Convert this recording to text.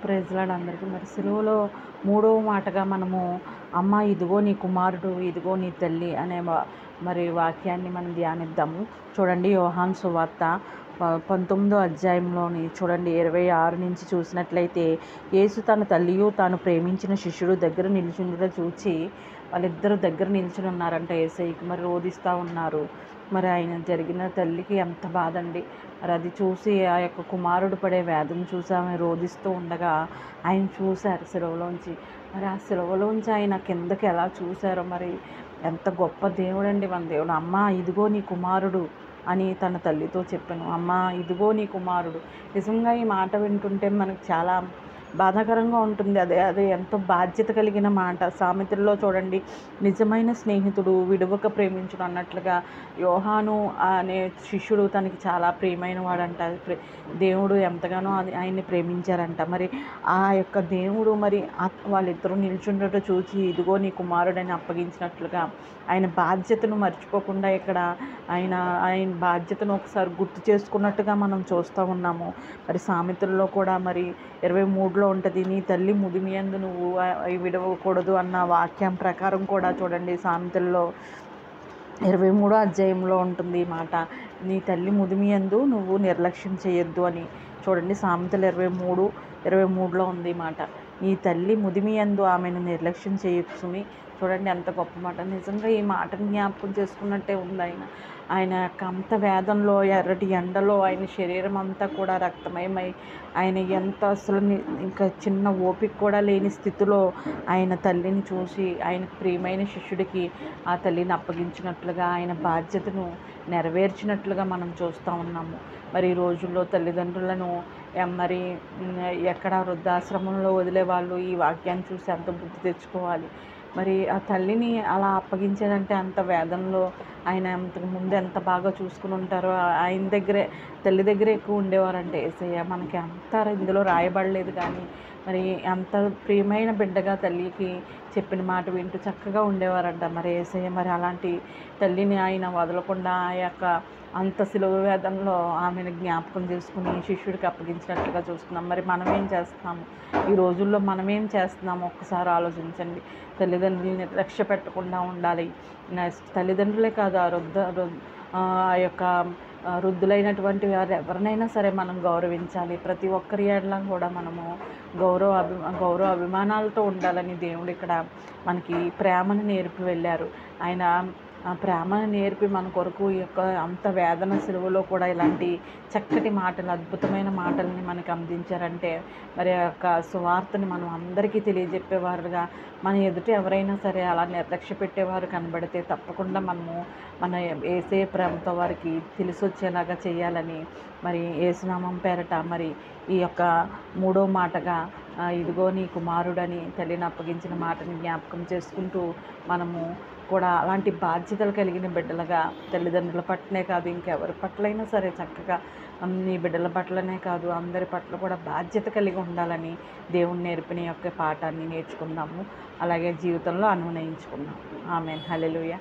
Praise lord అందరికీ. మరి సిలువలో మూడవ మాటగా మనము అమ్మ ఇదిగో నీ కుమారుడు, ఇదిగో నీ తల్లి అనే మరి వాక్యాన్ని మనం ధ్యానిద్దాము. చూడండి, యోహాను సువార్త 19వ అధ్యాయంలోని చూడండి 26 నుంచి చూసినట్లయితే, యేసు తన తల్లియు తాను ప్రేమించిన శిష్యుడు దగ్గర నిలుచుండుట చూచి, వాళ్ళిద్దరు దగ్గర నిల్చుని ఉన్నారంట. యేసయ్యకి మరి రోధిస్తూ ఉన్నారు. మరి ఆయన జరిగిన తల్లికి ఎంత బాధండి. మరి అది చూసి ఆ యొక్క కుమారుడు పడే వేదన చూసి ఆమె రోధిస్తూ ఉండగా ఆయన చూశారు సిలువలోంచి. మరి ఆ సిలువలోంచి ఆయన కిందకి ఎలా చూశారో, మరి ఎంత గొప్ప దేవుడండి మన దేవుడు. అమ్మ ఇదిగో నీ కుమారుడు అని తన తల్లితో చెప్పాను. అమ్మ ఇదిగో నీ కుమారుడు. నిజంగా ఈ మాట వింటుంటే మనకు చాలా బాధాకరంగా ఉంటుంది. అదే ఎంతో బాధ్యత కలిగిన మాట. సామెతల్లో చూడండి, నిజమైన స్నేహితుడు విడువక ప్రేమించుడు అన్నట్లుగా యోహాను అనే శిష్యుడు తనకి చాలా ప్రియమైన వాడంట. దేవుడు ఎంతగానో ఆయన్ని ప్రేమించారంట. మరి ఆ యొక్క దేవుడు మరి వాళ్ళిద్దరూ నిల్చుండట చూసి ఇదిగో నీ కుమారుడని అప్పగించినట్లుగా ఆయన బాధ్యతను మర్చిపోకుండా ఇక్కడ ఆయన బాధ్యతను ఒకసారి గుర్తు చేసుకున్నట్టుగా మనం చూస్తూ ఉన్నాము. మరి సామెతల్లో కూడా మరి 23లో ఉంటుంది, నీ తల్లి ముదిమియందు నువ్వు విడవకూడదు అన్న వాక్యం ప్రకారం కూడా చూడండి సామెతల్లో 23వ అధ్యాయంలో ఉంటుంది ఈ మాట, నీ తల్లి ముదిమియందు నువ్వు నిర్లక్ష్యం చేయొద్దు అని. చూడండి సామెతలు 23లో ఉంది ఈ మాట, నీ తల్లి ముదిమియందు ఆమెను నిర్లక్ష్యం చేయొచ్చుని. చూడండి ఎంత గొప్ప మాట. నిజంగా ఈ మాటను జ్ఞాపకం చేసుకున్నట్టే ఉంది. ఆయన యొక్క అంత వేదంలో ఎర్రటి ఎండలో ఆయన శరీరం అంతా కూడా రక్తమయమై ఆయన ఎంత అసలు ఇంకా చిన్న ఓపిక కూడా లేని స్థితిలో ఆయన తల్లిని చూసి ఆయనకు ప్రియమైన శిష్యుడికి ఆ తల్లిని అప్పగించినట్లుగా ఆయన బాధ్యతను నెరవేర్చినట్లుగా మనం చూస్తూ ఉన్నాము. మరి ఈ రోజుల్లో తల్లిదండ్రులను మరి ఎక్కడ వృద్ధాశ్రమంలో వదిలేవాళ్ళు ఈ వాక్యాన్ని చూసి అంత బుద్ధి తెచ్చుకోవాలి. మరి ఆ తల్లిని అలా అప్పగించాడంటే అంత వేదనలో ఆయన అంతకు ముందు ఎంత బాగా చూసుకుని ఉంటారో, ఆయన దగ్గరే తల్లి దగ్గరే ఎక్కువ ఉండేవారంటే యేసయ్య. మనకి అంత ఇందులో రాయబడలేదు కానీ మరి అంత ప్రియమైన బిడ్డగా తల్లికి చెప్పిన మాట వింటూ చక్కగా ఉండేవారంట మరి యేసయ్య. మరి అలాంటి తల్లిని ఆయన వదలకుండా ఆ యొక్క అంత సిలువ వేదంలో ఆమెను జ్ఞాపకం చేసుకుని శిష్యుడికి అప్పగించినట్లుగా చూస్తున్నాం. మరి మనమేం చేస్తున్నాము ఈ రోజుల్లో? మనమేం చేస్తున్నాము ఒక్కసారి ఆలోచించండి. తల్లిదండ్రులని రక్ష పెట్టకుండా ఉండాలి. తల్లిదండ్రులే కాదు, ఆ యొక్క వృద్ధులైనటువంటి వారు ఎవరినైనా సరే మనం గౌరవించాలి. ప్రతి ఒక్కరి ఏళ్ళ కూడా మనము గౌరవ అభిమానాలతో ఉండాలని దేవుడు ఇక్కడ మనకి ప్రేమను నేర్పి వెళ్ళారు. ఆయన ఆ ప్రేమను నేర్పి మన కొరకు ఈ యొక్క అంత వేదన సిలువలో కూడా ఇలాంటి చక్కటి మాటలు, అద్భుతమైన మాటల్ని మనకు అందించారంటే మరి ఆ యొక్క సువార్తని మనం అందరికీ తెలియజెప్పేవారుగా, మన ఎదుట ఎవరైనా సరే అలా నిర్లక్ష్య పెట్టేవారు కనబడితే తప్పకుండా మన యేసే ప్రేమతో వారికి తెలిసి వచ్చేలాగా చేయాలని మరి యేసునామం పేరట మరి ఈ యొక్క మూడో మాటగా ఇదిగో నీ కుమారుడని తల్లిని అప్పగించిన మాటని జ్ఞాపకం చేసుకుంటూ మనము కూడా అలాంటి బాధ్యతలు కలిగిన బిడ్డలుగా తల్లిదండ్రుల పట్లనే కాదు ఇంకెవరి పట్లైనా సరే చక్కగా నీ బిడ్డల పట్లనే కాదు అందరి పట్ల కూడా బాధ్యత కలిగి ఉండాలని దేవుని నేర్పిన యొక్క పాఠాన్ని నేర్చుకుందాము. అలాగే జీవితంలో అన్వయించుకుందాం. ఆమేన్. హల్లెలూయా.